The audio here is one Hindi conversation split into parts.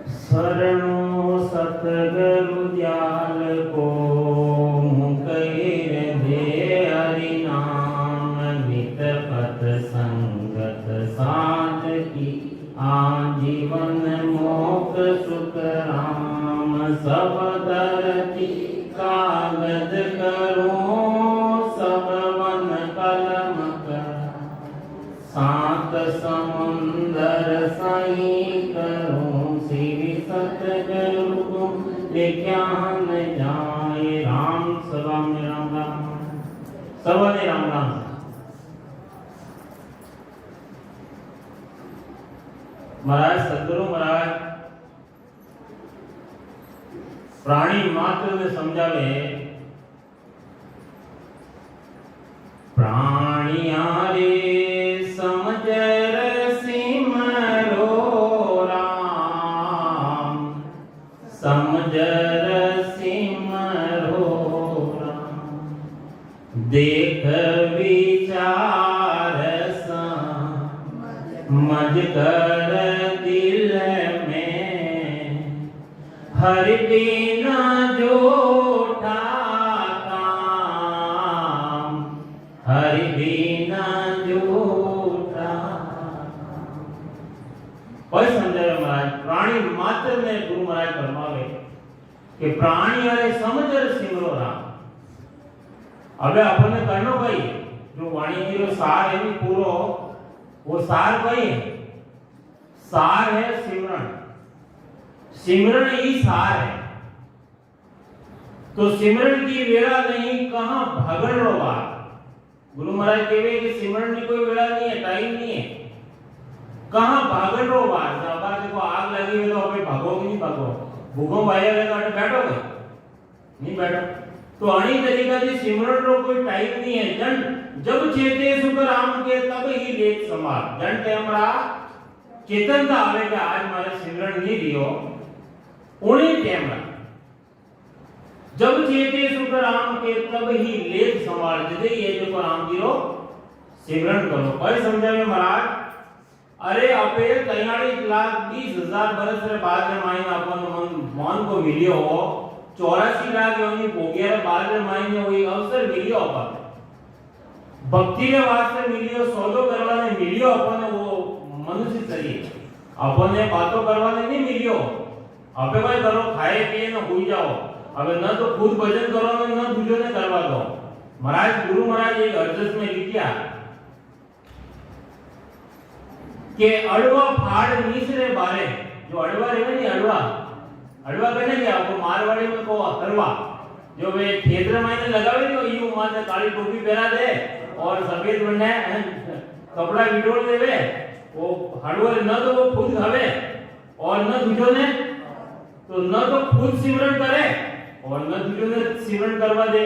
शरणो सतगुरु दयाल को मुकैर दे हरि नाम नित पथ संगत साध की आजीवन मोक्ष सुख राम सब धरती कागज करो सब वन कलम कर सात समुंदर सही करो श्री सतगुरु को ज्ञान जाए राम सदा में राम राम सवाने राम राम। महाराज सदगुरु महाराज प्राणी मात्र ने समझावे प्राणिया रे समझ सिमरो राम समझ सिमरो राम देख विचार समझ कर दिल में हरि बिना जोटा काम हरि बिना जोटा। कोई समझे महाराज प्राणी मात्र ने गुरु महाराज फरमावे कि प्राणी अरे समझ सिमरो राम। अबे अपने करनो भाई जो वाणी की जो सार है पूरो वो सार भाई सार है सिमरन सिमरन ही सार है। तो सिमरन की वेला नहीं कहां भगन रो बात गुरु महाराज कहवे कि सिमरन की कोई वेला नहीं है टाइम नहीं है कहां भागन रो बात अबार देखो आग लगी है तो अबे भागोगे नहीं भागो भूकंप आया है तो बैठोगे नहीं बैठो। तो अणी तरीका से सिमरन रो कोई टाइम नहीं है जन जब चेते सुख राम के तब ही लेख समार जन टेमरा चेतनता आवेगा आज मारे सिमरन नहीं दियो उन्हीं टेमरा जब चेते सुख राम के तब ही लेख संभाल दे ये जो राम जी रो सिमरन करो। भाई समझावे महाराज अरे अपे 43,20,000 बरस रे बाद में माइन अपन मन को मिलियो हो 84 लाख योनि भोगिया रे बाद में माइन में वही अवसर मिलियो अपन भक्ति के वास्ते मिलियो सौदो करवा ने मिलियो अपन वो मनुष्य शरीर अपन ने बातों करवा ने नहीं मिलियो अपे भाई करो खाए पिए न हुई जाओ अब न तो खुद भजन करो न दूसरों ने करवा दो। महाराज गुरु महाराज एक अर्जस में लिखिया के अड़वा फाड़ नीसरे बारे जो अड़वा रे नहीं अड़वा कहने क्या वो मारवाड़ी में को हरवा जो वे खेतर में लगावे तो यू माने काली टोपी पहना दे और सफेद बनने कपड़ा विडोल देवे वो हड़वर न तो वो खुद खावे और न दूसरों ने तो न तो खुद सिमरन करे और न दूसरों ने सिमरन करवा दे।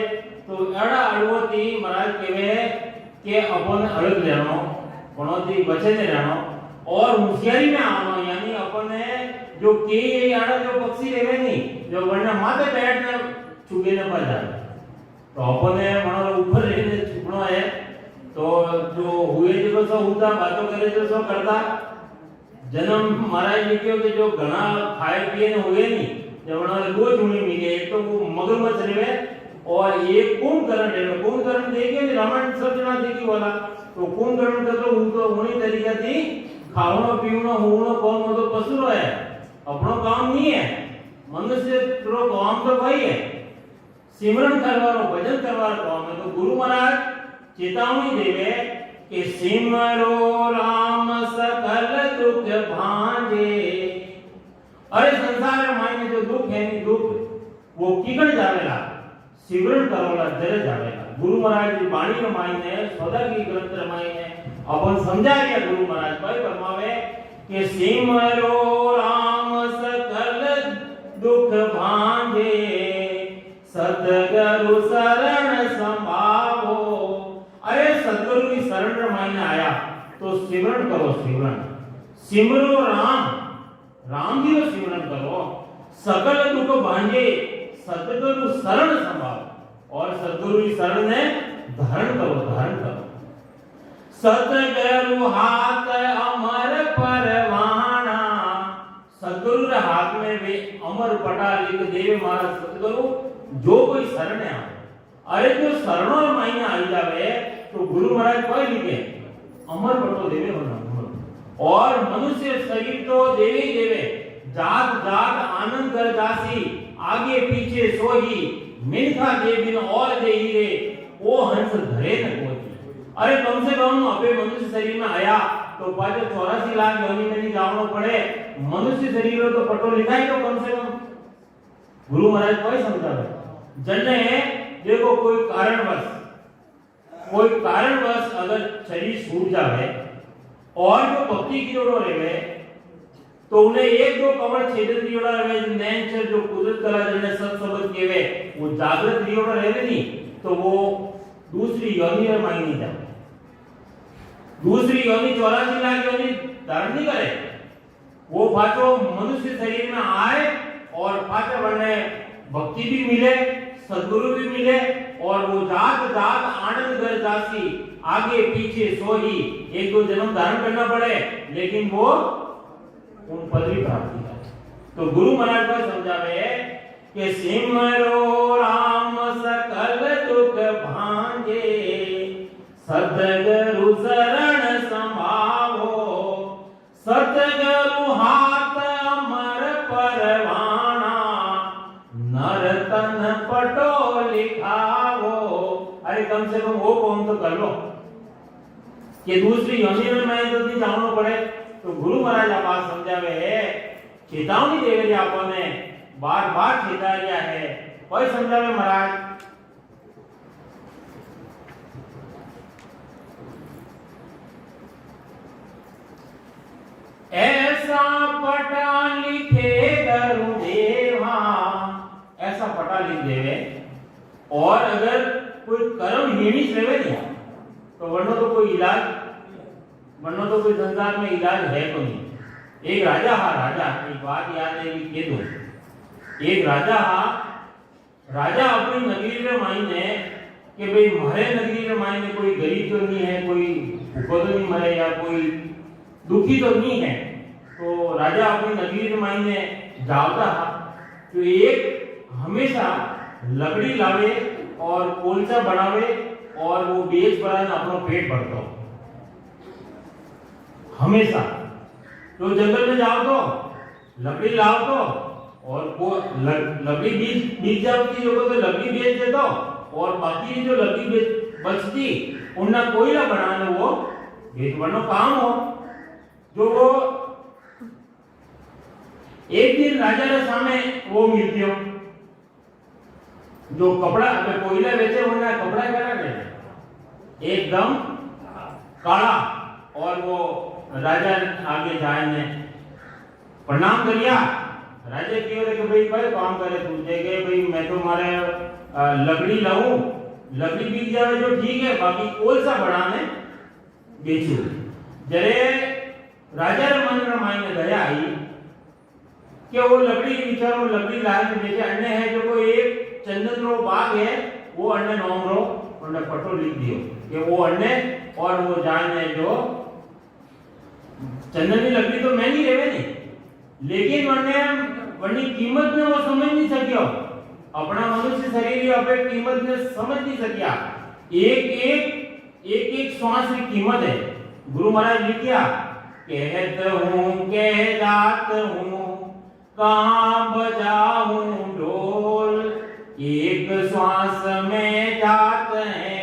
तो एड़ा अड़वती महाराज कहवे के अपन अड़ग लेनो कोनोती बचे ने रहनो और होशियारी में आनो यानी अपने जो के ये आड़ा जो पक्षी रेवे नहीं जो वरना माथे बैठने चुगे न पड़ जाए तो अपने मानो ऊपर रहने छुपनो है तो जो हुए जो सो होता बातों करे जो सो करता जन्म महाराज लिखियो कि जो घना खाए पिए न हुए नहीं जब वरना रोज उन्हें मिले तो वो मगरमच्छ रेवे और ये कुंभकर्ण रेवे कुंभकर्ण देखे रामायण सजना देखी वाला तो कुंभकर्ण का तो उन्हीं तरीका थी खावनो पीवनो हुवनो कौन वो तो पशु है अपनो काम नहीं है मनुष्य रो काम तो भाई है सिमरन करवारो भजन करवारो काम है। तो गुरु महाराज चेतावनी देवे कि सिमरो राम सकल दुख भांजे। अरे संसार में जो दुख है नहीं दुख वो किकड़ जावेला सिमरन करोला जरे जावेला। गुरु महाराज की वाणी में मायने सौदा की ग्रंथ मायने अपन समझा गया गुरु महाराज भाई फरमावे कि सिमरो राम सकल दुख भांजे सतगुरु शरण संभावो। अरे सतगुरु की शरण मायने आया तो सिमरन करो सिमरन सिमरो राम जी को सिमरन करो सकल दुख भांजे सतगुरु शरण संभावो और सतगुरु की शरण ने धारण करो सतगुरु हाथ अमर परवाना। सतगुरु सदगुरु रे हाथ में वे अमर पटा लिख देवे मारा सदगुरु जो कोई शरण आवे। अरे जो शरणों मायने आई जावे तो गुरु महाराज कोई लिखे अमर पटो देवे होना। और मनुष्य शरीर तो देवे ही देवे, जात जात आनंद कर जासी, आगे पीछे सोही, मिनखा दे बिन और दे हीरे, वो हंस धरे न कोई। अरे कम से कम अपने मनुष्य शरीर में आया तो 84 लाख योनि में नहीं जावनो पड़े, मनुष्य शरीर तो पटो लिखा ही तो कम से कम। गुरु महाराज कोई समझावे जने देखो कोई कारणवश अगर शरीर छूट जावे और जो भक्ति की ओर रहे तो उन्हें एक दो कमर छेदन की ओर रहे नेचर जो कुदरत कला जने सत शब्द केवे वो जागृत की ओर रहे नहीं तो वो दूसरी योनि में मांग नहीं जाए। दूसरी योनि 84 लाख योनि धारण नहीं करे, वो पाछो मनुष्य शरीर में आए और पाछो बने भक्ति भी मिले, सद्गुरु भी मिले और वो जात जात आनंद कर जासी, आगे पीछे सोही, एक दो जन्म धारण करना पड़े लेकिन वो उन पदवी प्राप्ति है। तो गुरु महाराज को समझावे कि सिमरो राम सकल दुख भांगे, सद्गुरु शरण संभावो, सद्गुरु हाथ अमर परवाना, नर तन पटो लिखावो। अरे कम से कम वो कौन तो कर लो कि दूसरी योनि में मैं तो नहीं जानो पड़े। तो गुरु महाराज आप समझावे, चेतावनी देवे रे आपने, बार-बार चेता दिया है। कोई समझावे महाराज ऐसा पटा लिखे गुरुदेवा, ऐसा पटा लिख देवे। और अगर कोई कर्म हीणी सेवे नहीं तो वरना तो कोई इलाज, वरना तो कोई संसार में इलाज है तो नहीं। एक राजा एक बात याद है कि दो, एक राजा अपनी नगरी रे मायने कि भाई मारे नगरी रे मायने कोई गरीब तो नहीं है, कोई भूखो तो नहीं मरे या कोई दुखी तो नहीं है। तो राजा अपनी नगरी रे मायने जावता तो एक हमेशा लकड़ी लावे और कोलसा बनावे और वो बेच बनाने अपना पेट भरता हो हमेशा। तो जंगल में जाओ तो लकड़ी लाओ तो और वो लकड़ी बीज जाओ की जगह तो लकड़ी बेच देता और बाकी जो लकड़ी बचती उन्ना कोयला बनाने वो बेच बनो काम हो। जो वो एक दिन राजा के सामने वो मिलती हो जो कपड़ा कोयला बेचे उन्ना कपड़ा क्या करे एकदम काला। और वो राजा आगे जाए ने प्रणाम करिया। राजा की ओर के भाई कोई काम करे तू देखे भाई मैं तो मारे लकड़ी लाऊं, लकड़ी बिक जावे जो ठीक है, बाकी कोलसा बनाने बेचू। जरे राजा रे मन में मायने दया आई कि वो लकड़ी बिचारो लकड़ी लाए बेचे अन्य है जो कोई एक चंदन रो बाग है वो अन्य नोम रो उन्हें पटो लिख दियो कि वो अन्य और वो जाने जो चंदन की लकड़ी तो महंगी रहे नहीं, लेकिन वरनी कीमत में वो समझ नहीं सकियो। अपना मनुष्य शरीर अपने कीमत में समझ नहीं सकिया। एक श्वास की कीमत है। गुरु महाराज लिखिया कहत हूं कह जात हूं कहां बजाऊं ढोल, एक श्वास में जात है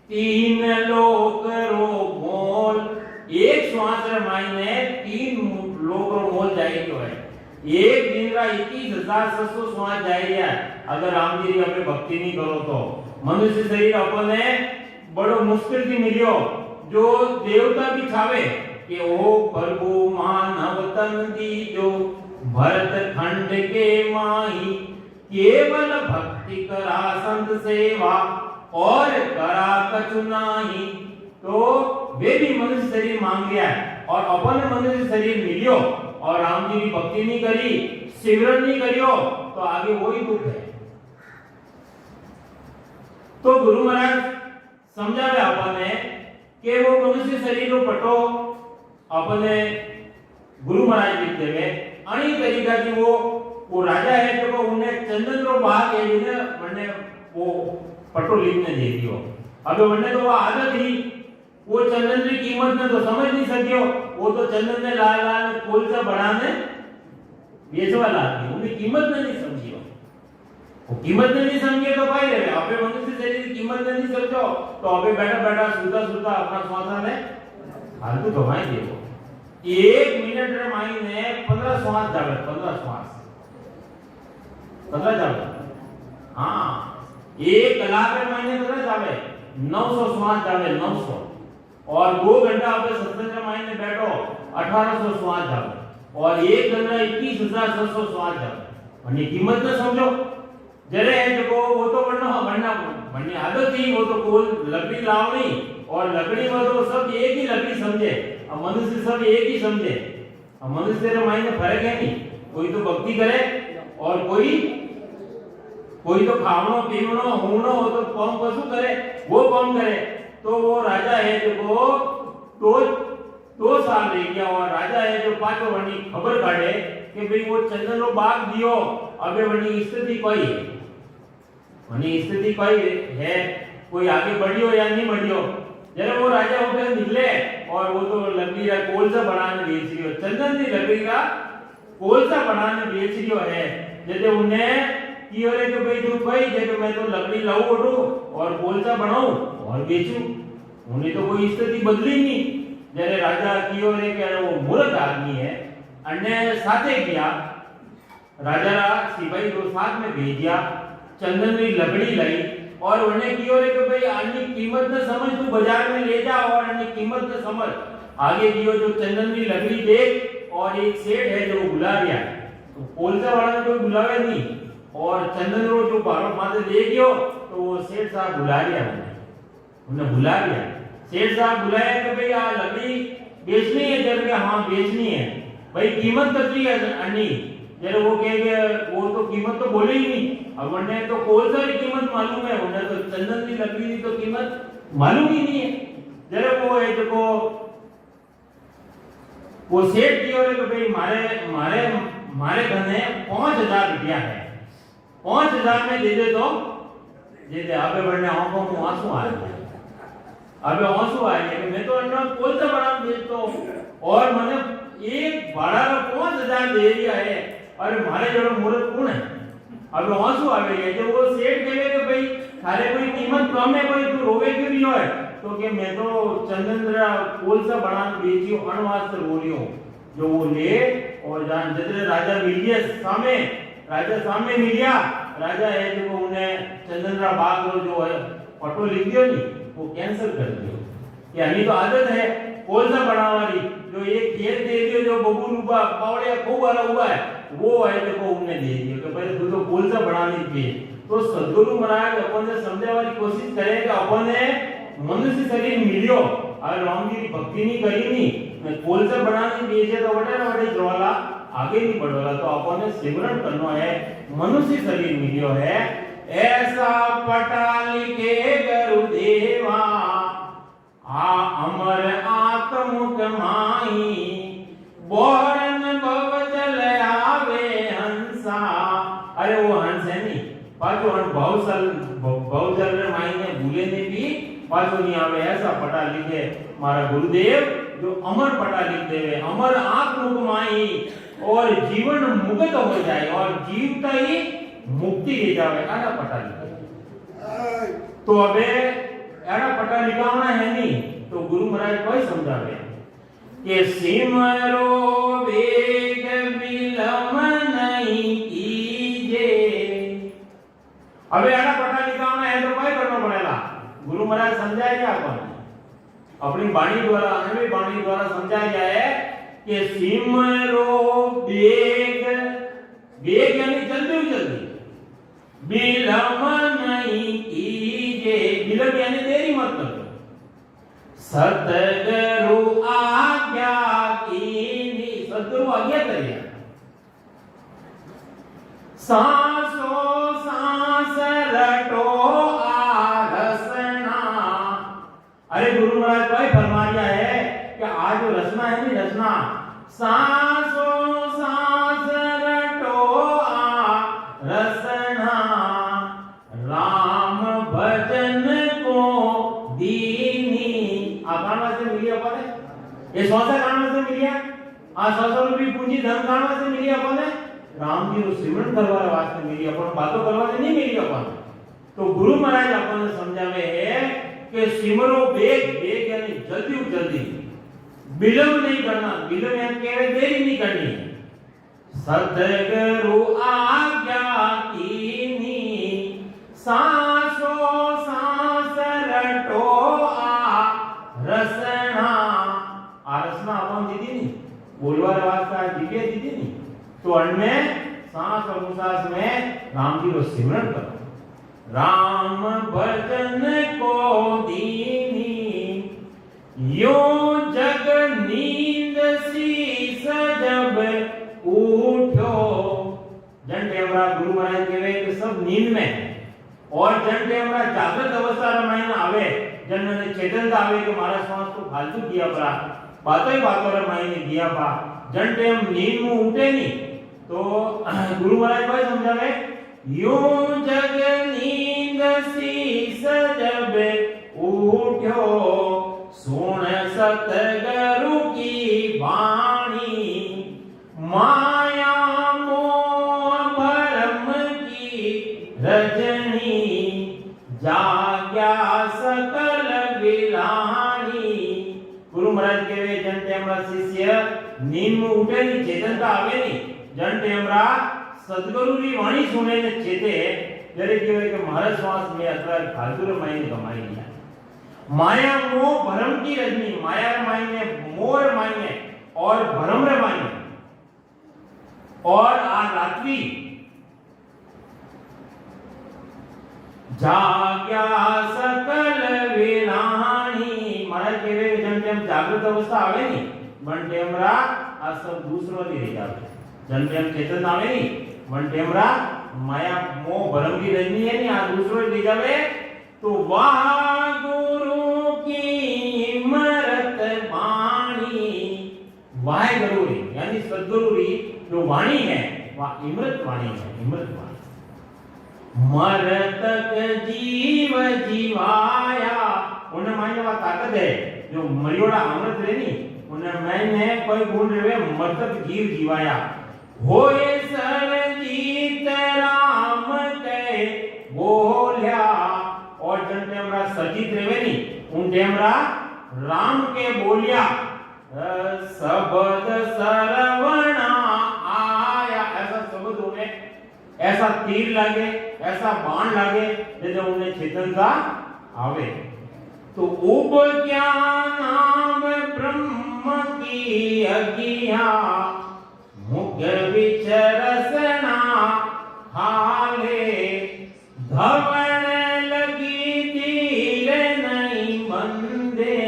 3 लोक रो मोल। एक श्वास रे मायने 3 लोक रो मोल जाए तो है। एक दिन का 21,600 श्वास जाए है। अगर राम जी अपने भक्ति नहीं करो तो मनुष्य शरीर अपने बड़ो मुश्किल की मिलियो। जो देवता भी छावे कि ओ प्रभु मानव तन दीजो, भरत खंड के माही केवल भक्ति करा संत सेवा और करा कछु नाही। तो वे भी मनुष्य शरीर मांग लिया है और अपन मनुष्य शरीर मिलियो और राम जी की भक्ति नहीं करी, सिमरन नहीं करियो तो आगे वही दुख है। तो गुरु महाराज समझावे अपने कि वो मनुष्य शरीर को पटो अपने गुरु महाराज लिखते हुए अणी तरीका की वो राजा है जो उन्हें चंदन रो बाग है जिने मने वो पटो लिखने दे दियो। अब वने तो वो आदत ही वो चंदन की कीमत ने तो समझ नहीं सकियो। वो तो चंदन ने लाल लाल कोलसा बढ़ाने बेचवा लागी, उनकी कीमत ने नहीं समझियो। वो कीमत ने नहीं समझे तो भाई रे आपे मनुष्य शरीर की कीमत ने नहीं समझो तो अबे बैठा बैठा सुता सुता अपना श्वासा ने फालतू घुमाई देवो। 1 मिनट रे मायने 15 श्वास जावे, 15 श्वास 15 जावे। हां 1 कलाक रे मायने कितना जावे 900 श्वास जावे, 900। और 2 घंटा आपे सत्संग रे मायने बैठो 1800 श्वास जावे और 1 घंटा 21600 श्वास जावे। अनि कीमत न समझो जरे है जो वो तो बनना आदत थी। वो तो कोल लकड़ी लावनी और लकड़ी में तो सब एक ही लकड़ी समझे। अब मनुष्य सब एक ही समझे। अब मनुष्य रे मायने फर्क है नहीं। कोई तो भक्ति करे और कोई तो खावनो पीवनो होनो हो तो कौन पशु करे वो कौन करे। तो वो राजा है जो तो साल रह गया और राजा है जो पाछो वनी खबर काढे कि भाई वो चंदन रो बाग दियो। अबे वनी स्थिति कोई है, कोई आगे बढ़ियो या नहीं बढ़ियो। जरा वो राजा होकर निकले और वो तो लकड़ी का कोलसा बनाने बेच रियो, चंदन की लकड़ी का कोलसा बनाने बेच रियो है। जैसे उन्हें कि अरे तो भाई तू भाई जैसे मैं तो लकड़ी लाऊं उठूं और कोलसा बनाऊं और बेचूं। उन्हें तो कोई स्थिति बदली नहीं। जरे राजा की अरे के वो मूर्ख आदमी है अन्य साथे किया। राजा रा सिपाही दो साथ में भेजिया, चंदन की लकड़ी लाई और उन्हें की अरे के भाई अन्य कीमत न समझ तू बाजार में ले जा और अन्य कीमत न समझ आगे दियो जो चंदन की लकड़ी देख। और एक सेठ है जो बुला रिया तो कोलसा वाला ने कोई बुलावे नहीं और चंदन रो जो बारो माथे दे गयो तो वो सेठ साहब बुला रिया उन्हें बुला रिया। सेठ साहब बुलाया कि भाई आ लकड़ी बेचनी है। जब के हां बेचनी है भाई कीमत कितनी है अन्नी। जब वो कहेंगे वो तो कीमत तो बोले ही नहीं। अब उन्हें तो कोलसा की कीमत मालूम है, उन्हें तो चंदन की लकड़ी की तो कीमत मालूम ही नहीं है। जब वो है जो वो सेठ की और कि भाई मारे घने 5000 रुपया है, 5000 में दे दे तो दे दे। अबे बढ़ने आंखों में आंसू आ गए। अबे आंसू आ गए कि मैं तो अन्ना कोलसा बना बेचतो और मैंने एक भाड़ा का 5000 दे दिया है। अरे मारे जड़ो मूर्ख कौन है। अब आंसू आ गए। जब वो सेठ कहे कि भाई थारे कोई कीमत कम है, कोई तू रोवे क्यों नहीं है तो कि मैं तो चंदन रा कोलसा बना बेचियो अनवास्ते रो रही हूं। जो वो ले और जान जतरे राजा मिल गया सामने, राजा सामने मिल गया। राजा है जो उन्हें चंदन रा बाग जो है पटो लिख दियो नहीं वो कैंसिल कर दियो। यानी तो आदत है कोलसा बनावारी जो एक खेत दे दियो जो बबूल हुआ पावड़िया खूब वाला हुआ है वो है देखो उन्हें दे दियो कि भाई तू तो कोलसा बनानी चाहिए। तो सद्गुरु महाराज अपन ने समझाने की कोशिश करे कि अपन ने मनुष्य शरीर मिलियो और राम जी की भक्ति नहीं करी नहीं कोलसा बनानी बेचे तो वटे ज्वाला आगे नहीं बढ़ोला। तो अपन ने सिमरन करना है मनुष्य शरीर मिलियो है। ऐसा पटा लिखे गुरुदेवा आ अमर आत्म कमाई बोरन भव चल आवे हंसा। अरे वो हंस है नहीं पाछो हंस बहुजल रे मायने भूले ने भी पाछो नहीं आवे। ऐसा पटा लिखे मारा गुरुदेव जो अमर पटा लिख देवे, अमर आत्म कमाई और जीवन मुक्त हो जाए और जीवता ही मुक्ति दे जावे। आना पटा लिखे तो अबे एड़ा पटा लिखावना है नहीं तो गुरु महाराज कोई समझावे कि सिमरो वेग विलम नहीं कीजे। अबे एड़ा पटा लिखावना है तो कोई करना पड़ेगा। गुरु महाराज समझाएगा अपन अपनी वाणी द्वारा हमें वाणी द्वारा समझाया गया है कि सिमरो वेग वेग यानी जल्दी जल्दी विलम नहीं कीजे। विलम यानी देरी मत करो। सतगुरु आज्ञा कीनी सतगुरु आज्ञा करिए। सांसों सांस रटो आरसना। अरे गुरु महाराज भाई फरमा दिया है कि आज जो रचना है नहीं रचना सांसों सांस अपन ने राम जी रो सिमरन करवाने वास्ते मिली, अपन बातों करवाने नहीं मिली अपन। तो गुरु महाराज अपन ने समझावे है कि सिमरो बेग बेग यानी जल्दी जल्दी, विलंब नहीं करना, विलंब यानी केवे देरी नहीं करनी। सतगुरु आज्ञा कीनी सांसो सांस रटो आ रसना। आ रसना अपन दीदी नहीं बोलवा वास्ता दिव्य दीदी नहीं, तो अनमें सांस और उसास में राम जी को सिमरन करो। राम भजन को दीनी यो जग नींद शीस जब उठो। जन टेमरा गुरु महाराज कहे कि सब नींद में है, और जन टेमरा जागृत अवस्था रमायण आवे, जन ने चेतनता आवे कि मारा श्वास को फालतू किया परा, बातों ही बातों रमायण दिया पा, जन टेम नींद में उठे नहीं। तो गुरु महाराज भाई समझावे यो जग नींद शीस जब उठो, सुन सतगुरु की वाणी, माया मोह भरम की रजनी, जाग्या सकल विलानी। गुरु महाराज कहे जन टेमरा शिष्य नींद में उठे नहीं, चेतनता आवे नहीं, जन टेमरा सद्गुरु की वाणी सुने ने चेते जरे कहे कि महाराज श्वास में अतरा फालतू रे मायने कमाई लिया। माया मोह भरम की रजनी, माया रे मायने, मोह रे मायने और भरम रे मायने, और आ रात्रि जाग्या सकल विलानी। महाराज कहे जन टेम जागृत अवस्था आवे नहीं, मन टेमरा आ सब दूसरो दी रह जावे, जन टेम चेतन आवे नहीं, मन टेमरा माया मोह भरम की रजनी है नहीं, आ दूसरो ले जावे। तो वाह गुरु की मरत वाणी, वाह गुरु यानी सद्गुरु की जो वाणी है वह इमृत वाणी है, इमृत वाणी। मरतक जीव जीवाया, उन्हें मायने वा ताकत है जो मरियोड़ा अमृत रे नहीं, उन्हें मैंने कोई गुण रे मरतक जीव जीवाया। होए सरजीत राम के बोल्या, और जन टेमरा सजीत रेवे नहीं उन टेमरा राम के बोलिया, सबद सरवणा आया। ऐसा शब्द उन्हें, ऐसा तीर लगे, ऐसा बाण लगे जैसे उन्हें चेतनता आवे। तो उप ज्ञानाम ब्रह्म की अज्ञा, मुख विचरसना हाले, धवण लगी तीर नहीं मंदे,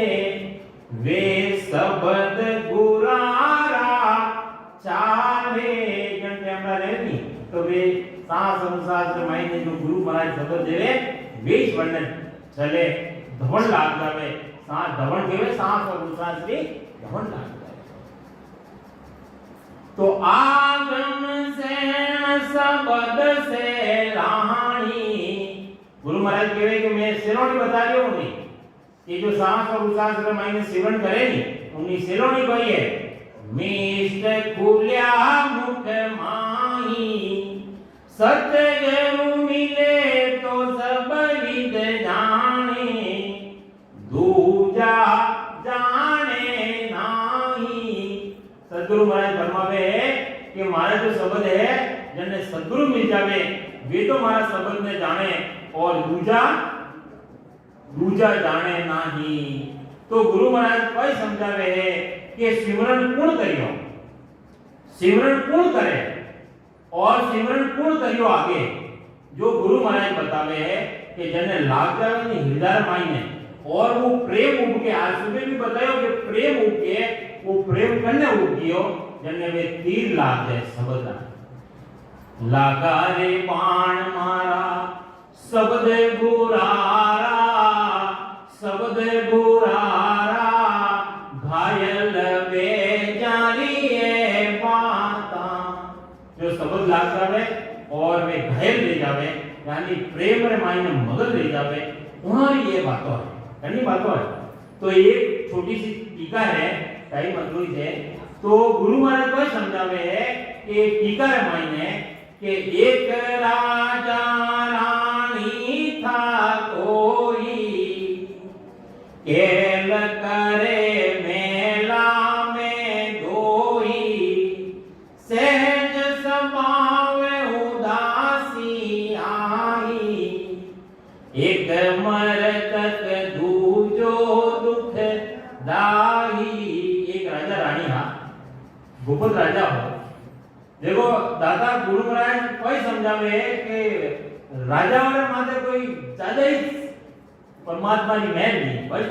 वे सबद गुरारा चाले। जन टेमरा रहनी तो वे सांस अनुसार मायने जो गुरु महाराज शब्द देवे वे वर्णन चले, धवण लाग जावे, सांस धवण केवे सांस और अनुसार से धवण लाग जावे। तो आगम से सबद से रानी, गुरु महाराज कहे कि मैं सिरोनी बता रही हूं नहीं, ये जो सांस और उसास के मायने सेवन करे नहीं उन्हीं सिरोनी कही है। मिष्ट खुल्या मुख माही, सतगुरु मिले तो सब विद जाने, दूजा जाने नाही। सदगुरु महाराज फरमावे कि मारा जो शब्द है जने सदगुरु मिल जावे वे तो मारा शब्द ने जाने, और दूजा दूजा जाने नाही। तो गुरु महाराज कोई समझावे है कि सिमरन पूर्ण करियो, सिमरन पूर्ण करे, और सिमरन पूर्ण करियो आगे। जो गुरु महाराज बतावे है कि जने लाग जावे ने हृदय मायने, और वो प्रेम उठ के, आज सुबह भी बतायो कि प्रेम उठ के, वो प्रेम करने उठ गयो जने वे तीर लाग जाए शब्द लागा रे बाण मारा शब्द गुरारा, शब्द गुरारा घायल बेचारी पाता। जो शब्द लाग जावे और वे घायल ले जावे, यानी प्रेम रे मायने मगन ले जावे, वहां ये बातों है, यानी बातों है। तो एक छोटी सी टीका है टाइम अधूरी है, तो तो गुरु महाराज कोई समझावे है कि टीका रे मायने कि एक राजा रानी था कोई, केल करे मेला में दोई, सहज स्वभाव उदासी आई, एक मरतक दूजो दुख दाई। एक राजा रानी हा गोपद राजा हो। देखो दादा गुरु महाराज कोई समझावे कि राजा वाले माथे कोई ज्यादा ही परमात्मा की महल नहीं भाई।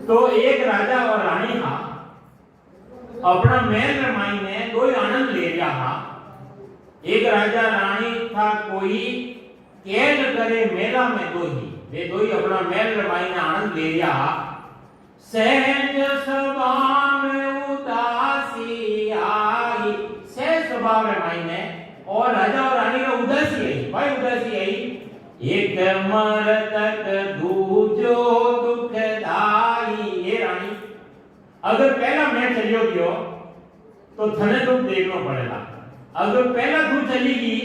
तो एक राजा और रानी हा अपना महल में मायने दो ही आनंद ले रहा हा। एक राजा रानी था कोई, केल करे मेला में दो ही, वे दो ही अपना महल में मायने आनंद ले रहा हा। सहज स्वभाव उदासी आई, सहज स्वभाव रे मायने और राजा और रानी का उदासी आई। भाई उदासी आई, एक मरतक दूजो दुख दाई। ये रानी अगर पहला मैं चलियो गयो तो थने दुख देखना पड़ेगा, अगर पहला तू चली गई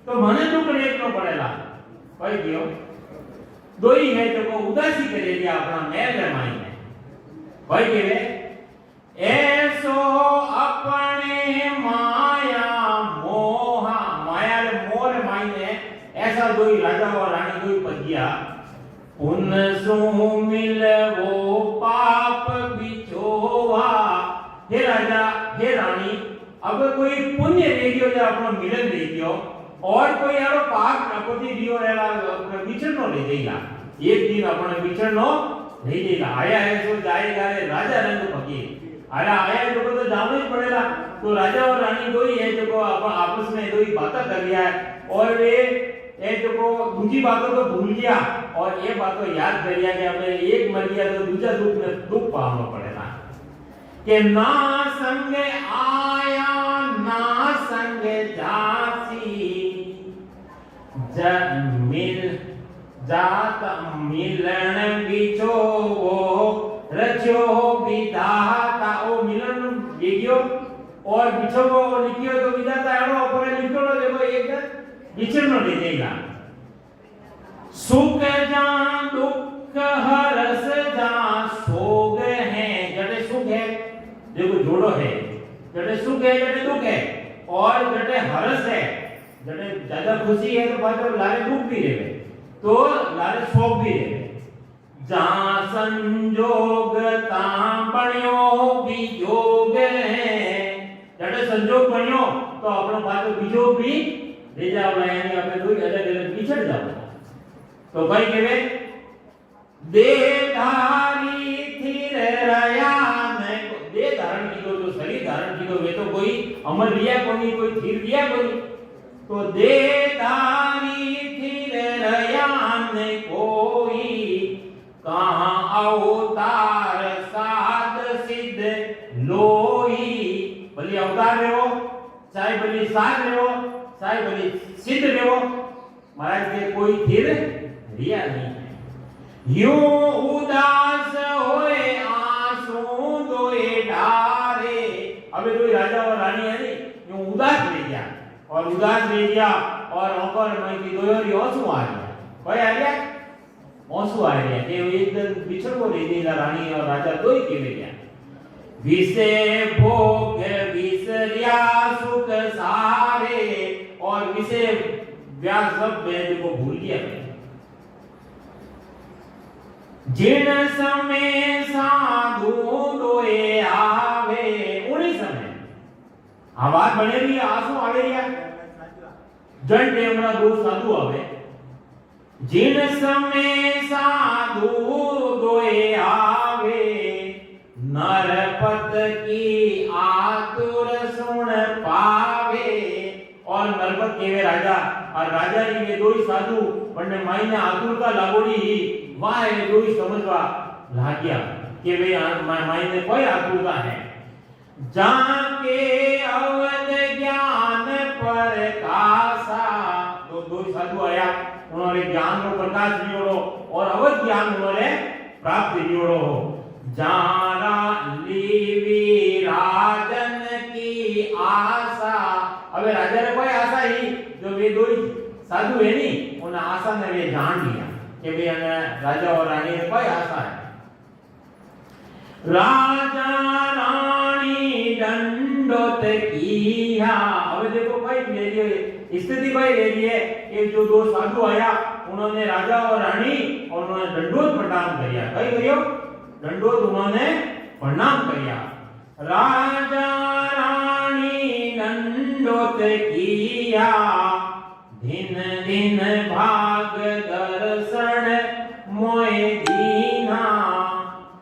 तो मने दुख देखना पड़ेगा। भाई क्यों दो ही है जो को उदासी करेगी अपना महल रे मायने। भाई केवे ऐसो अपने माया मोहा, माया रे मोर मायने ऐसा दो ही राजा और रानी दो ही पद गया। उन सो मिलवो पाप बिछोवा। हे राजा हे रानी अगर कोई पुण्य दे दियो जो अपना मिलन दे दियो और कोई यारो पाप प्रकृति दियो रेला विचरनो ले देगा, एक दिन अपने विचरनो नहीं देगा। आया है सो जाएगा रे राजा रंग फकीर। आया आया जो को तो जाना ही पड़ेगा। तो राजा और रानी दो ही है जो को आपस में दो ही बातें कर लिया है और वे ये जो को दूसरी बातों को भूल गया और ये बात को याद कर लिया कि हमें एक मर गया तो दूसरा दुख में दुख पाना पड़ेगा। कि ना संग आया ना संग जासी, जब मिल जात मिलन बिछो रचो विधाता। ओ मिलन लिखियो और बिछो को लिखियो तो विधाता एड़ो ऊपर लिखो लो। देखो एक विचरनो ले देगा। सुख जा दुख हरस जा सोग है। जड़े सुख है देखो जोड़ो है, जड़े सुख है जड़े दुख है और जड़े हरस है, जड़े ज्यादा खुशी है तो बात लारे दुख भी रहे तो लारे शोक भी रहे। जहां संजोग ता बण्यो विजोग है। जड़े संजोग बण्यो तो अपनो बात विजोग भी ले जाओ, यानी अपने दो अलग अलग बिछड़ जाओ। तो भाई केवे देहधारी थिर रया ने देह धारण कीधो तो शरीर धारण कीधो वे तो कोई अमर रिया कोनी कोई थिर रिया कोनी। तो देहधारी थिर रया ने कोई कहां अवतार साध सिद्ध लोई। भली अवतार रेवो चाहे भली साध रेवो चाहे भली सिद्ध रेवो महाराज के कोई थिर रिया नहीं है। यूं उदास होए आंसू दोए ढारे। अबे कोई राजा और रानी है नहीं यूं उदास ले गया और उदास ले गया और आंखों में की दोयोरी आंसू आ गया। कोई आ गया आंसू आ गया कि एक दिन बिछड़ को ले देगा रानी और राजा दो ही केले गया। विसे भोग विसरिया सुख सारे और विसे व्यास सब वेद को भूल गया। जिन समय साधु दोए आवे उन्हीं समय आवाज बने रही आंसू आवे रिया जन टेमरा दो साधु आवे। जिन समय साधु दोए आवे नरपत की आतुर सुन पावे। और नरपत केवे राजा और राजा जी में दो ही साधु पढ़ने मायने आतुरता लागोड़ी ही वाह दो ही समझवा लाग्या कि वे मायने कोई आतुरता है। जाके अवध ज्ञान प्रकाशा। तो दो ही साधु आया उन्होंने ज्ञान को प्रकाश दियोड़ो और अवध ज्ञान उन्होंने प्राप्त दियोड़ो। जारा लीवी रा आशा अबे राजा ने कोई आशा ही जो वे दो साधु है नी उन आशा ने वे जान लिया कि भाई अने राजा और रानी ने कोई आशा है। राजा रानी दंडोत किया। अब देखो भाई मेरी स्थिति भाई ले रही है कि जो दो साधु आया उन्होंने राजा और रानी और उन्होंने दंडोत प्रणाम किया। भाई करियो दंडोत उन्होंने प्रणाम किया। राजा रानी दंडोत किया दिन दिन भाग दर्शन मोए दीना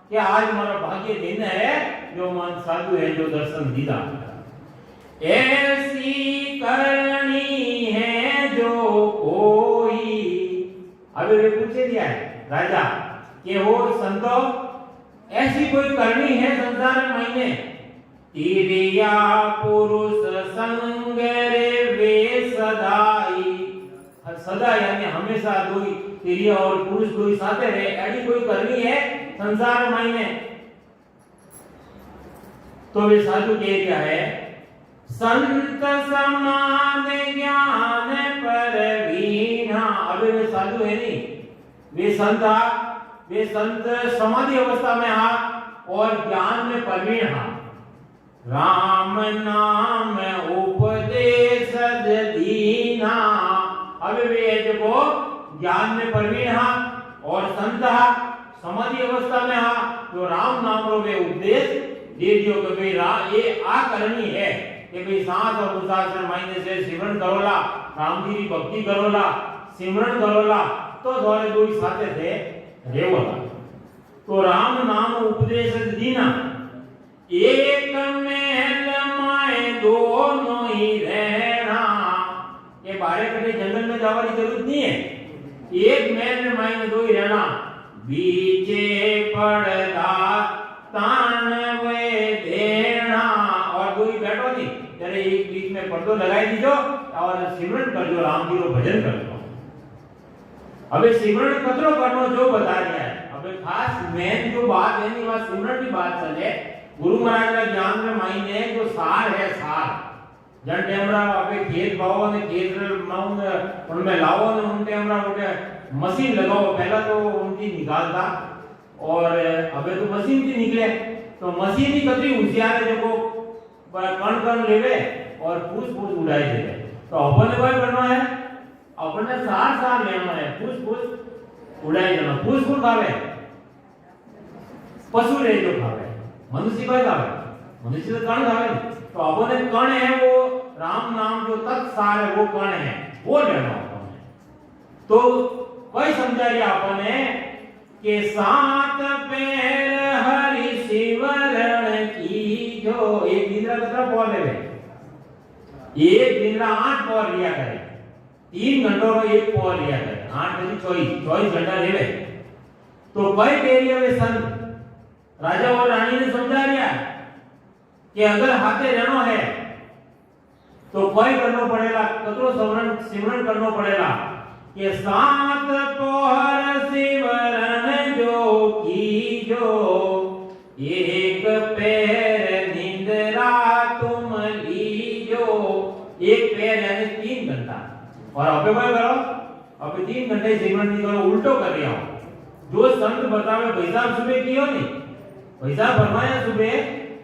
कि आज हमारा भाग्य दिन है जो मन साधु है जो दर्शन दीदा। ऐसी करनी है जो कोई। अभी वे पूछे दिया है राजा कि वो संतो ऐसी कोई करनी है संसार में महीने तिरिया पुरुष संग रे वे सदाई। सदा यानी हमेशा दो तिरिया और पुरुष दो साथ रहे ऐसी कोई करनी है संसार मायने। तो वे साधु कह क्या है संत समान ज्ञान पर वीणा। अबे वे साधु है नहीं वे संत समाधि अवस्था में हा और ज्ञान में प्रवीण हा। राम नाम उपदेश दीना। अबे वे जो ज्ञान में प्रवीण हा और संत हा समाधि अवस्था में हा जो राम नाम रो वे उपदेश दे दियो कि भाई ये आ करनी है कि भाई सांस और उदासन मायने से सिमरन करोला राम जी की भक्ति करोला सिमरन करोला तो थोड़े दो ही साथे थे रेवला। तो राम नाम उपदेश दीना एक महल में दोनों ही रहना। ये बाहर कहीं जंगल में जाने की जरूरत नहीं है एक महल में मायने दो ही रहना। बीचे पड़दा तान वे देना और दो ही बैठो नहीं तेरे एक बीच में पर्दो लगाई दीजो और सिमरन कर दो राम जी को भजन कर दो। अबे सिमरन कतरो करनो जो बता दिया है। अबे खास मेन जो बात है नहीं वह सिमरन की बात चले गुरु महाराज का ज्ञान में मायने जो सार है सार जन टेमरा अबे खेत बाओ ने खेत माउन उनमें लाओ ने उन टेमरा उठे मशीन लगाओ पहला तो उनकी निकालता और अबे तो मशीन की निकले तो मशीन ही कतरी होशियार है देखो कण कण लेवे और पूछ पूछ उड़ाई देवे। तो अपन ने कोई करना है अपने सार लेना है पूछ पूछ उड़ाई देना। पूछ पूछ खावे पशु रे जो खावे मनुष्य कोई खावे मनुष्य तो कण खावे। तो अपने कण है वो राम नाम जो तत् सार है वो कण है वो लेना अपने। तो कोई समझा रही आपने कि सात पैर हरि शिवरण की जो एक दिन कितना पौर ले एक दिन 8 पौर लिया करे 3 घंटों में एक पौर लिया करे 8 बजे 24 घंटा ले। तो कोई कह वे संत राजा और रानी ने समझा लिया कि अगर हाथे रहना है तो कोई करना पड़ेगा कतरो सिमरन करना पड़ेगा कि सात पौर सिमरन जो की जो एक पैर निंद्रा तुम लीजो। एक पैर यानी 3 घंटा और अबे क्या करो अबे 3 घंटे सिमरन नहीं करो उल्टो कर रहे हो। जो संत बतावे भाई साहब सुबह कियो नहीं भाई साहब फरमाया सुबह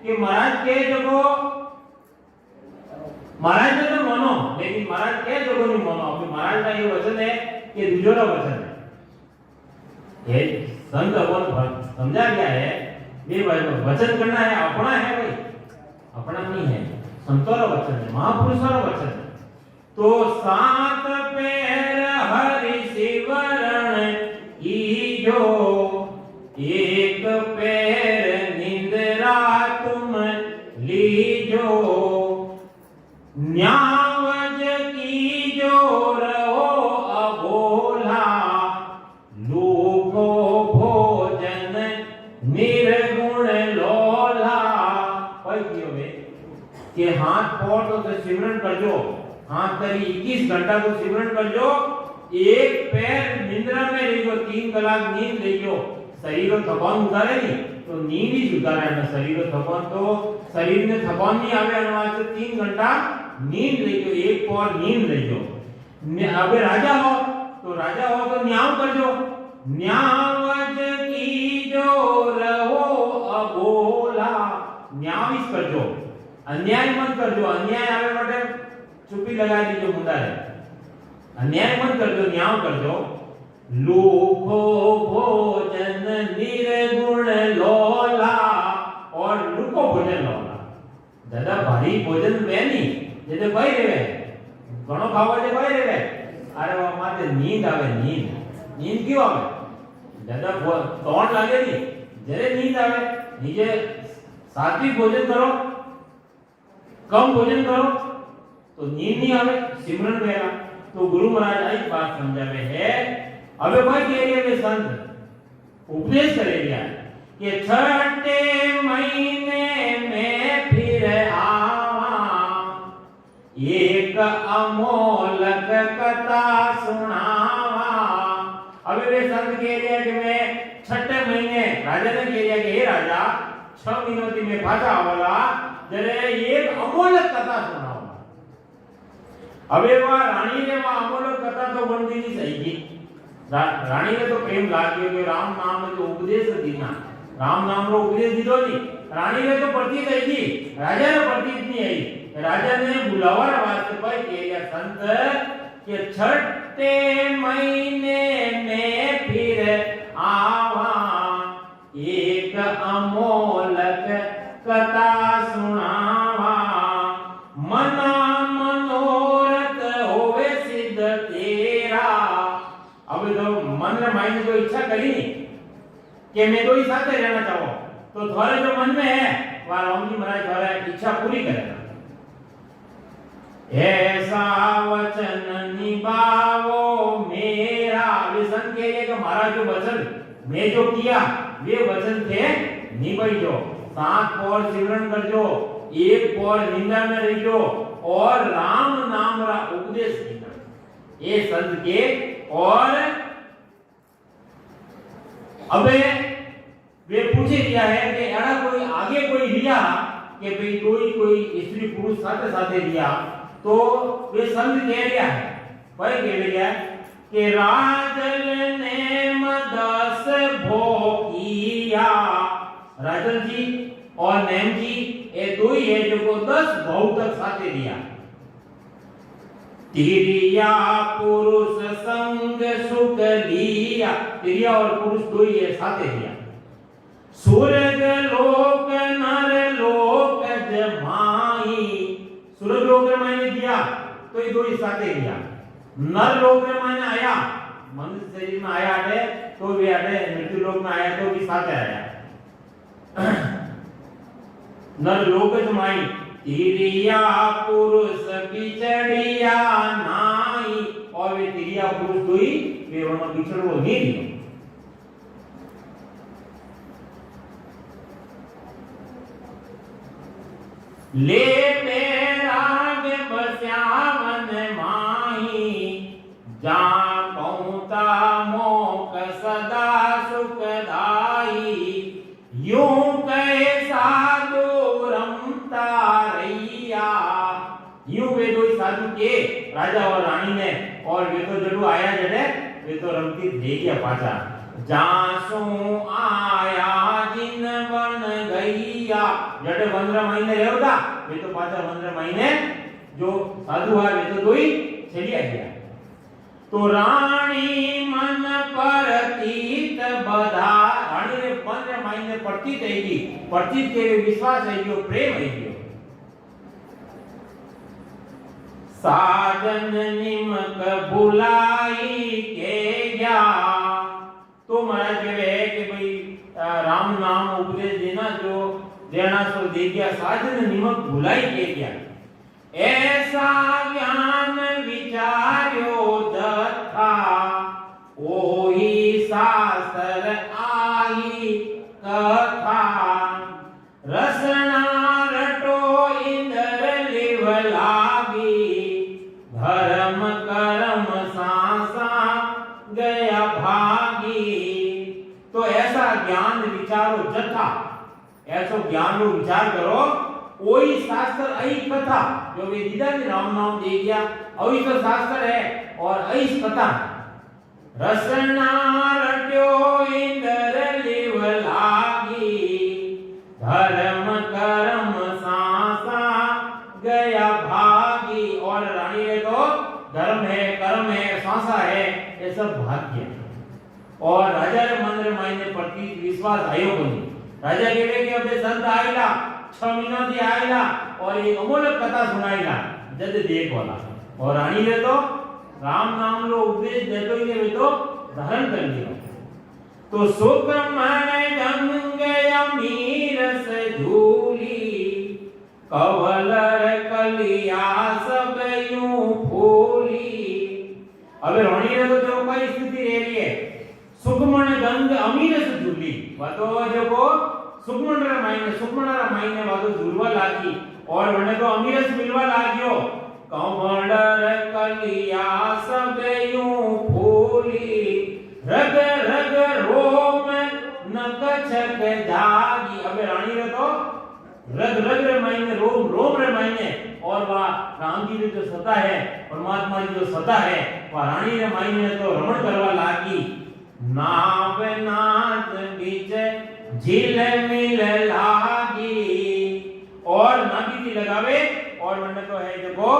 कि महाराज के जगो महाराज ने तो मानो लेकिन महाराज के जगो नहीं मानो। अभी महाराज का ये वचन है कि दूसरा वचन है ये संत अपन समझा गया है ये वचन करना है अपना है भाई अपना नहीं है संतों का वचन है महापुरुषों का वचन है। तो सात पैर हरि शिवरण की जो एक पैर निंद्रा तुम लीजो। न्यावज की जो रहो अबोला लोगो भोजन निर्गुण लोला। कि हाथ पौड़ तो सिमरन कर जो हाथ करी 21 घंटा तो सिमरन कर जो एक पैर निंद्रा में रहियो 3 कलाक नींद रहियो शरीर थकान उतारे नहीं तो नींद ही उतारे ना शरीर थकान तो शरीर ने थकान नहीं आवे અને વાસ્તે 3 घंटा नींद लेજો, एक पौर नींद लेજો। હવે રાજા હો તો ન્યાવ કરજો, ન્યાવજ कीजो रहो अबोला, ન્યાવીસ કરજો, अन्याय मत करजो। अन्याय आवे માટે चुप्पी लगा दीजो मुंडारे, अन्याय मत करजो, न्याव करजो। लोभो भोजन निर्गुण लोला, और लुको भोजन लोला। दादा भारी भोजन वेनी जेते भाई रेवे घणो खावा जे भाई रेवे, अरे वा माते नींद आवे, नींद क्यों आवे? दादा तोड़ लागे नी जरे नींद आवे। निजे सात्विक भोजन करो, कम भोजन करो तो नींद नहीं आवे, सिमरन रहेगा। तो गुरु महाराज आई बात समझावे है। अबे भाई कह रहे हैं संत उपदेश करे दिया कि छठे महीने में फिर आवा, एक अमोलक कथा सुनावा। अबे वे संत कह रहे हैं कि मैं छठे महीने, राजा ने कह दिया कि हे राजा 6 महीनों थी मैं पाछा आवाला, जरे एक अमोलक कथा सुनावा। अबे वह रानी ने वह अमोलक कथा तो बनती नहीं सही की। रानी ने तो प्रेम लाग्यो कि राम नाम जो उपदेश दीना, राम नाम रो उपदेश दीदो नहीं, रानी ने तो पढ़ती गई थी, राजा ने पढ़ती नहीं आई। राजा ने बुलावा वास्ते भाई के संत के छठे महीने में फिर आवा, एक अमोलक कथा सुनावा। मना मनोरथ होवे सिद्ध तेरा। अब तो मन में माइंड जो इच्छा करी कि मैं तो ही साथ रहना चाहूं, तो थोड़े जो मन में है वह राम जी महाराज थोड़ा इच्छा पूरी करेगा। ऐसा वचन निभाओ मेरा, वे संत कह रहे कि महाराज जो वचन मैं जो किया वे वचन थे निभाइजो। 7 पौर सिमरन करजो, 1 पौर निंदा में रहिजो, और राम नाम रा उपदेश देना ये संत के। और अबे वे पूछे दिया है कि एड़ा कोई आगे कोई लिया कि भाई कोई स्त्री पुरुष साथे साथे लिया, तो वे संत कह रिया है भाई कह रिया कि राजल ने मदस भोगिया। राजल जी और नेम जी ये दो ही है जो को 10 भोग तक साथे दिया। तिरिया पुरुष संग सुख लिया, तिरिया और पुरुष दो ही है साथे दिया। स्वर्ग लोक नर लोक जमाई, स्वर्ग लोक में मैंने दिया तो ये दो ही साथे दिया। नर लोक में मैंने आया, मनुष्य शरीर में आया है तो भी आए, मृत्यु लोक में आया तो भी साथे आया। नर लोक जमाई, तिरिया पुरुष बिछड़िया नाई, और वे तिरिया पुरुष दो ही वे वहां बिछड़ो नहीं दियो। ले राग बस्यावन माही, जा पहुंता मोक सदा सुखदाई। यूं कहे साधु रमता रैया, यूं वे दो साधु के राजा और रानी ने, और वे तो जड़ू आया जड़े वे तो रमती दे गया पाचा। जासू आया जिन बन गईया, जड़े 15 महीने रहता वे तो पाचा 15 महीने जो साधु है वे तो दो ही चलिया गया। तो रानी मन परतीत बधा, रानी ने 15 महीने परतीत है की, परतीत के विश्वास है जो प्रेम है जो। साजन निमक बुलाई के जा, तो महाराज कहे कि भाई राम नाम उपदेश देना जो देना सो दे गया। साजन निमक बुलाई के गया, ऐसा ज्ञान विचार्यो दत्ता, ओही शास्त्र आई कथा। रसना रटो इंद्र लिव लागी, धर्म कर्म सांसा गया भागी। तो ऐसा ज्ञान विचारो जथा, ऐसो ज्ञान रो विचार करो ओई शास्त्र आई कथा जो वे दीदा ने राम नाम दे दिया ओई तो शास्त्र है और आई कथा रसना रट्यो इंद्र लिव लागी धर्म कर्म सांसा गया भागी और रानी ने तो धर्म है कर्म है सांसा है ये सब भाग्य और राजा रे मंदिर मायने प्रति विश्वास आयो कोनी राजा कहले कि अबे संत आइला 6 महीना थी आइला और एक अमूल्य कथा सुनाइला जद देख वाला और रानी ने तो राम नाम रो उपदेश देतो ही ने तो धारण कर लिया तो सुख मन गंगे मीरस झूली कवलर कलिया सब यूं फूली अबे रानी ने तो जो कोई स्थिति रह रही है सुखमण गंग अमीरस झूली वातो जो को सुखमण रे मायने वातो झूलवा लागी और वने तो अमीरस मिलवा लाग्यो कमलर कलिया सब यूं फूली रग रग रोम नकछक जागी अबे रानी रे तो रग रग रे मायने रोम रोम रे मायने और वा राम जी की जो सत्ता है परमात्मा की जो सत्ता है वा रानी रे मायने तो रमण करवा लागी नाव नाथ बीच झील मिल लागी और नाभी लगावे और मन तो है देखो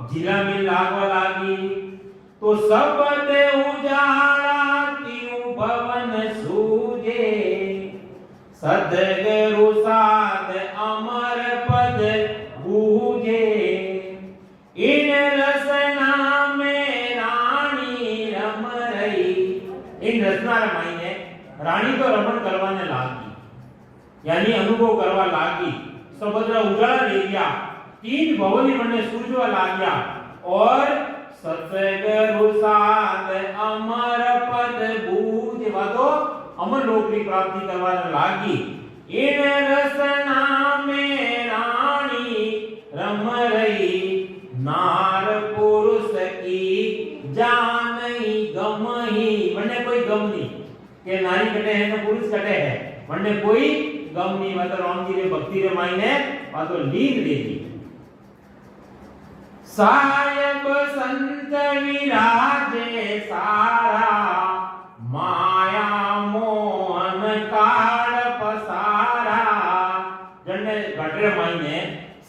झीला मिल लागवा लागी तो सब दे उजाड़ा क्यों भवन सूजे सदगुरु साध अमर पद बूझे इन रसना में रानी रम रही इन रचना मायने रानी तो रमण करवाने लागी यानी अनुभव करवा लागी सुभद्रा उजाड़ा ले गया 3 भवनी मने सूझवा लाग्या और सतगुरु साथ अमर पद बूझ वातो अमर लोक की प्राप्ति करवाने लागी इन रसना में रानी रम रही नार पुरुष की जानई गम ही मने कोई गम नहीं के नारी कटे है तो पुरुष कटे है मने कोई गम नहीं मतलब राम जी रे भक्ति रे मायने वातो लीन देती सायब संत विराजे सारा माया मोहन काल पसारा जन्ने घटरे मायने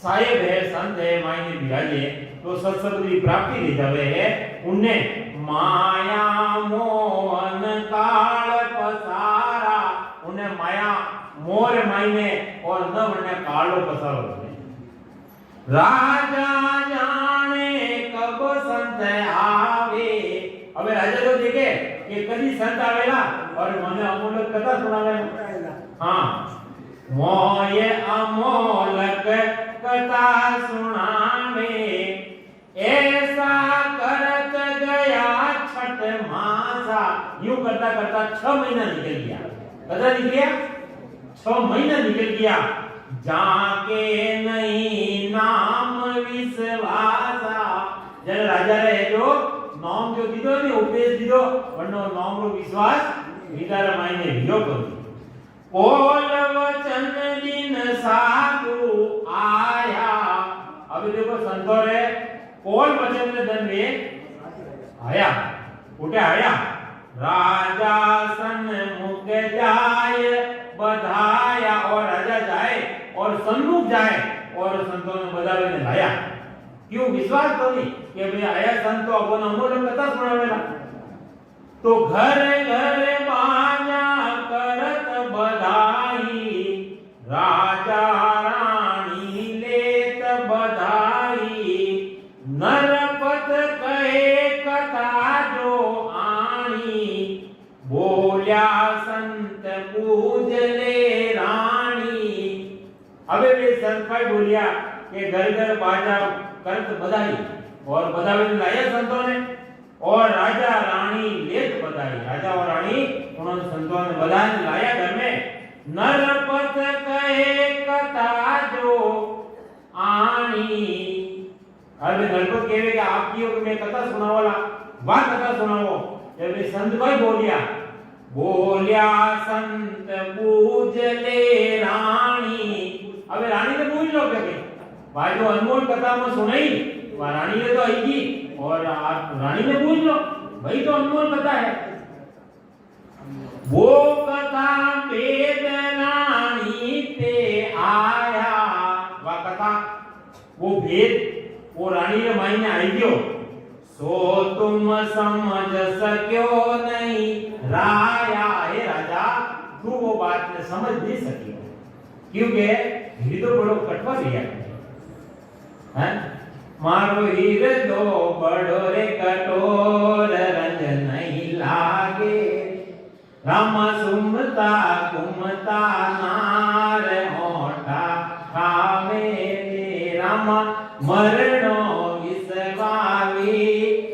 सायब है संत है मायने विराजे तो सत्संग की प्राप्ति दे जावे है उन्हें माया मोहन काल पसारा उन्हें माया मोर मायने और न वने कालो पसारो राजा जाने कब संत आवे अबे राजा तो देखे कि कभी संत आवेला और मने अमोलक कथा सुनावेला हां मोय अमोलक कथा सुनावे ऐसा करत गया छठ मासा यूं करता करता 6 महीना निकल गया कदा निकल गया 6 महीना निकल गया जाके नहीं नाम विश्वासा जन राजा रे जो नाम जो दीदो ने उपदेश दीदो वनो नाम रो विश्वास विदार मायने लियो को ओल वचन दिन साधु आया अब देखो संतो रे ओल वचन ने दन में आया उठे आया राजा सन्मुख जाय बधाया और राजा जाए और सन्मुख जाए और संतों ने बधावे ने लाया क्यों विश्वास तो नहीं कि भाई आया संत तो अपन अमोल कथा सुनावेला तो घर घर बाजा करत बधाई राजा रानी लेत बधाई नरपत कहे कथा जो आनी बोल्या संत पूज ले रानी अबे वे संत भाई बोलिया कि घर घर बाजा करत बधाई और बधावे ने लाया संतों ने और राजा रानी लेत बधाई राजा और रानी उन्होंने संतों ने बधाई लाया घर में नरपत कहे कथा जो आनी अबे नरपत कहे कि आप की मैं कथा सुनावाला वाह कथा सुनाओ जब संत भाई बोलिया संत पूज ले रानी अबे रानी ने पूछ लो क्या भाई जो अनमोल कथा में सुनाई वह रानी ने तो आई की, और आप रानी ने पूछ लो, भाई तो अनमोल कथा है। वो कथा वेद रानी पे आया, वह कथा वो भेद वो रानी के माई ने आई गयो, सो तुम समझ सक्यो नहीं राया। हे राजा तू वो बात ने समझ नहीं सकियो, क्योंकि हीर तो बड़ो कटवा लिया है। मारो हीर दो बड़ो रे कठोर रंग नहीं लागे, राम सुमता कुमता नार होठा खावे, राम मरणो विसवावी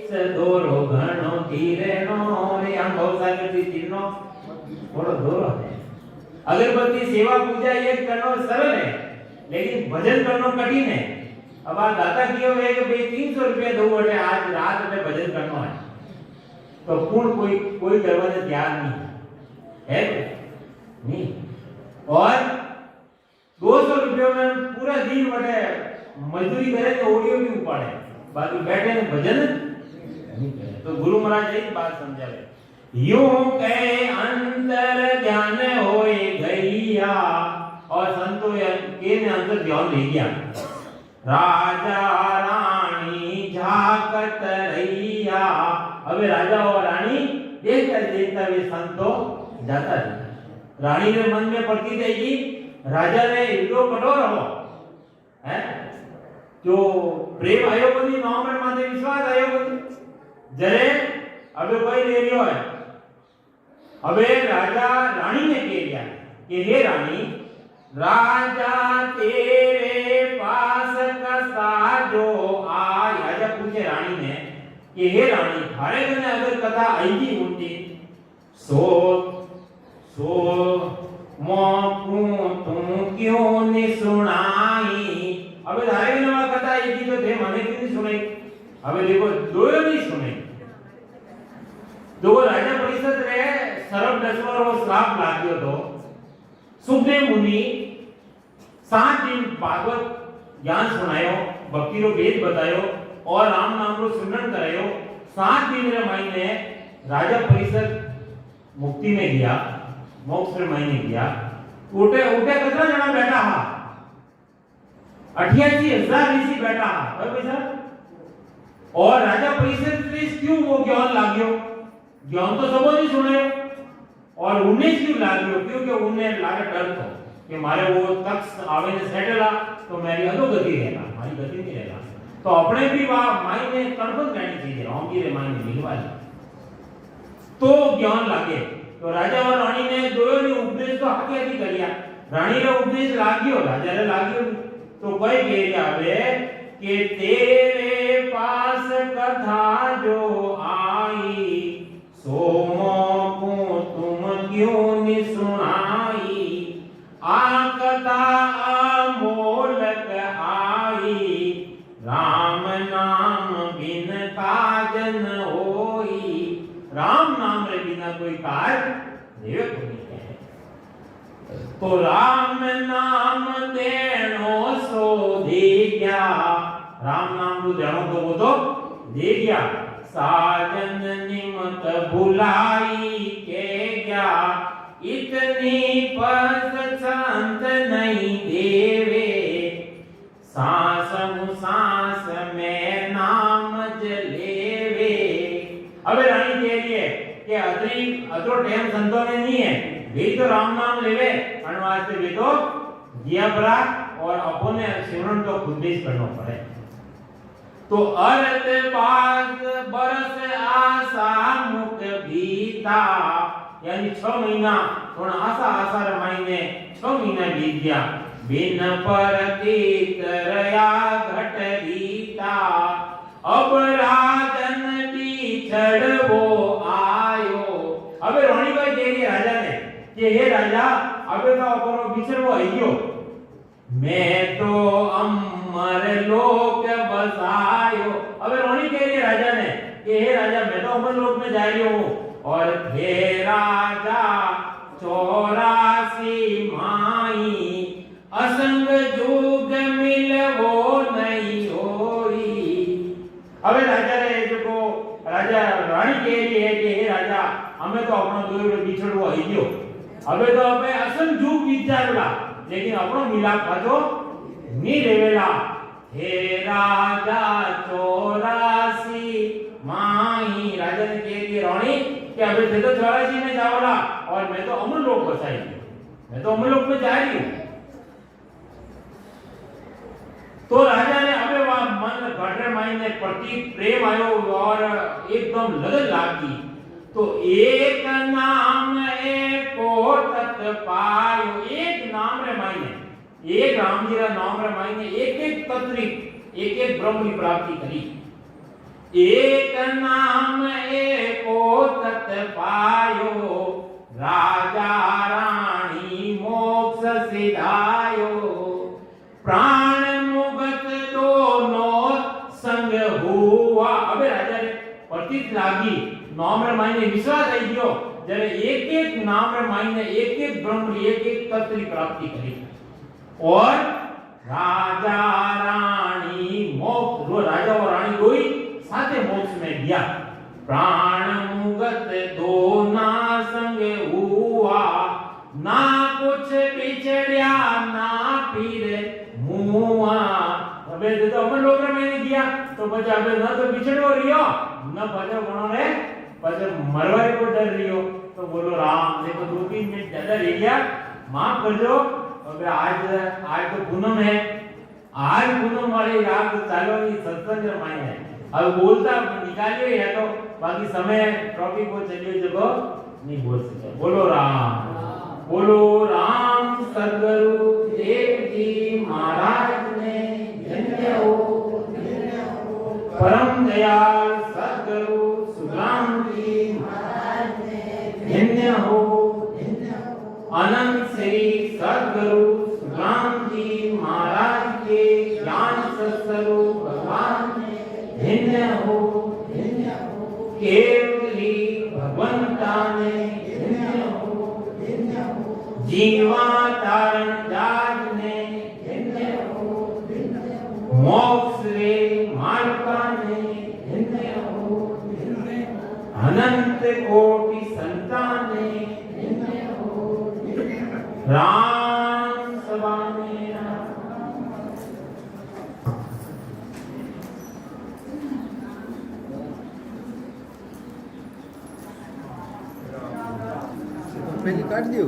सदोरो घणो धीरेनो रे। हम बहुत सारे तीनो थोड़ो दोरो है। अगरबत्ती सेवा पूजा ये करना सरल है, लेकिन भजन करना कठिन है। अब आ दाता कियो है कि भाई 300 रुपया दो बोले आज रात में भजन करना है, तो पूर्ण कोई करने को तैयार नहीं है, नहीं। और 200 रुपयों में पूरा दिन बटे मजदूरी करे तो ऑडियो भी उपाड़े, बाकी बैठे ने भजन नहीं करे। तो गुरु महाराज एक बात समझावे, यूं कहे अंतर ध्यान होए गैया, और संतो के ने अंतर ध्यान ले गया। राजा रानी झाकत रहिया, अबे राजा और रानी देखता देखता वे संतो जाता रहा। रानी के मन में पड़ती जाएगी, राजा ने इतो कठोर हो है, जो प्रेम आयो बनी नाम में माते विश्वास आयो बनी जरे अबे कोई ले लियो है। अबे राजा रानी ने कह दिया कि हे रानी, राजा तेरे पास कसा जो आय। राजा पूछे रानी ने कि हे रानी थारे कने अगर कथा आईगी होती सो मोकू तुम क्यों ने सुनाई। अबे थारे कने कथा आईगी तो थे मने क्यों नहीं सुनाई। अबे देखो दो नहीं सुनाई। दो राजा परिषद रे सरब दसवर वो श्राप लाग्यो तो सुखदेव मुनि 7 दिन भागवत ज्ञान सुनायो, भक्ति रो वेद बतायो और राम नाम रो सिमरन करायो। 7 दिन रे महीने राजा परिषद मुक्ति में गया, मोक्ष रे महीने गया। उठे कितना जना बैठा हा, 88,000 ऋषि बैठा हा, भाई साहब। और राजा परिषद से क्यों वो ज्ञान लाग्यो, ज्ञान तो सबो नहीं सुने, और उन्हें क्यों लाग्यो, क्योंकि उन्हें लागे डर तो कि मारे वो तख्त आवे ने सेटला तो मेरी अधोगति रहेगा, हमारी गति नहीं रहेगा। तो अपने भी माई में तड़पन करनी चाहिए, राम जी रे माई में मिलवाली तो ज्ञान लागे। तो राजा और रानी ने दोनों ने उपदेश तो आगे आगे करिया। रानी ने उपदेश लाग्यो, राजा ने लाग्यो। तो कोई कह रहा है कि तेरे पास कथा जो आई सोमो को तुम क्यों नहीं सुनाई। आ कथा अमोलक आई, राम नाम बिन काजन होई। राम नाम रे बिना कोई कार्य देवे को नहीं है। तो राम नाम देनो सो दे गया, राम नाम को देनो तो वो तो दे गया। साजन निमत भुलाई के गया, इतनी पसंद नहीं देवे। सांस सांस में नाम जलेवे। अबे रानी कह रही है कि अदरो टाइम संतों ने नहीं है, वे तो राम नाम लेवे अनवास से वे तो जिया पड़ा, और अपने सिमरन तो खुद ही करना पड़े। तो अर्थ बात बरस आशा मुख भीता, यानी 6 महीना थोड़ा आशा महीने 6 महीना बीत गया। बिन परतीत रया घट रीता, अब राजन बिछड़ वो आयो। अबे रानी भाई कह रही राजा ने कि हे राजा अबे तो अपनो बिछड़ वो आइयो, मैं तो अमर लोक बसायो। अबे रानी कह रही राजा ने कि हे राजा मैं तो अमर लोक में जा रही हूँ, और हे राजा 84 माई असंग जुग मिलवो હવે રાજા રે જો કો રાજા રાણી કહે છે કે હે રાજા અમે તો આપણો દોયડો બિછડવો આવી ગયો હવે તો અમે અસલ જુગ વિચારલા લેકિન આપણો મિલાપ પાછો ની રેવેલા हे राजा 84 माई राजा ने कह दिया रानी कि अबे थे तो 84 में जाओला और मैं तो अमर लोक बसाई मैं तो अमर लोक में जा रही हूं तो राजा ने अबे वहां मन घटरे माई ने प्रति प्रेम आयो और एकदम लगन लागी तो एक नाम एको तत् पायो एक नाम रे माई ने एक राम जी रा नाम रे माई ने एक तत्व एक ब्रह्म की प्राप्ति करी एक नाम एको तत् पायो राजा रानी मोक्ष सिधायो प्राण मुक्त दोनों संग हुआ अबे राजा ने प्रतीत लागी नाम रे माई ने विश्वास आई गयो जरे एक नाम रे माई ने एक ब्रह्म एक तत्व की प्राप्ति करी और राजा रानी मोक्ष वो राजा और रानी दोई साथे मोक्ष में गया प्राण मुक्त दोना संग हुआ ना कुछ बिछड़िया ना फिर मुआ अबे तो अपन लोग में गया तो बचा अबे ना तो बिछड़ो रियो ना बचा बनोने बचा मरवाई को डर रियो तो बोलो राम देखो 2-3 मिनट ज्यादा रह गया माफ कर दो अबे आज तो पूनम है आज पूनम वाली रात चालो ये सत्संग माई है अब बोलता निकालियो या तो बाकी समय टॉपिक को चलियो जगह नहीं बोल सके बोलो राम सद्गुरु देव जी महाराज ने धन्य हो परम दयाल सद्गुरु सुदाम जी महाराज ने धन्य हो अनंत श्री सद्गुरु सुदाम जी महाराज के ज्ञान सत्स्वरूप भगवान धन्य हो केवली भगवंता ने धन्य हो जीवा तारण जाग ने धन्य हो मोक्ष रे मार्गा ने धन्य हो अनंत कोटि संतान ने धन्य हो राम सभा में पहले काट दियो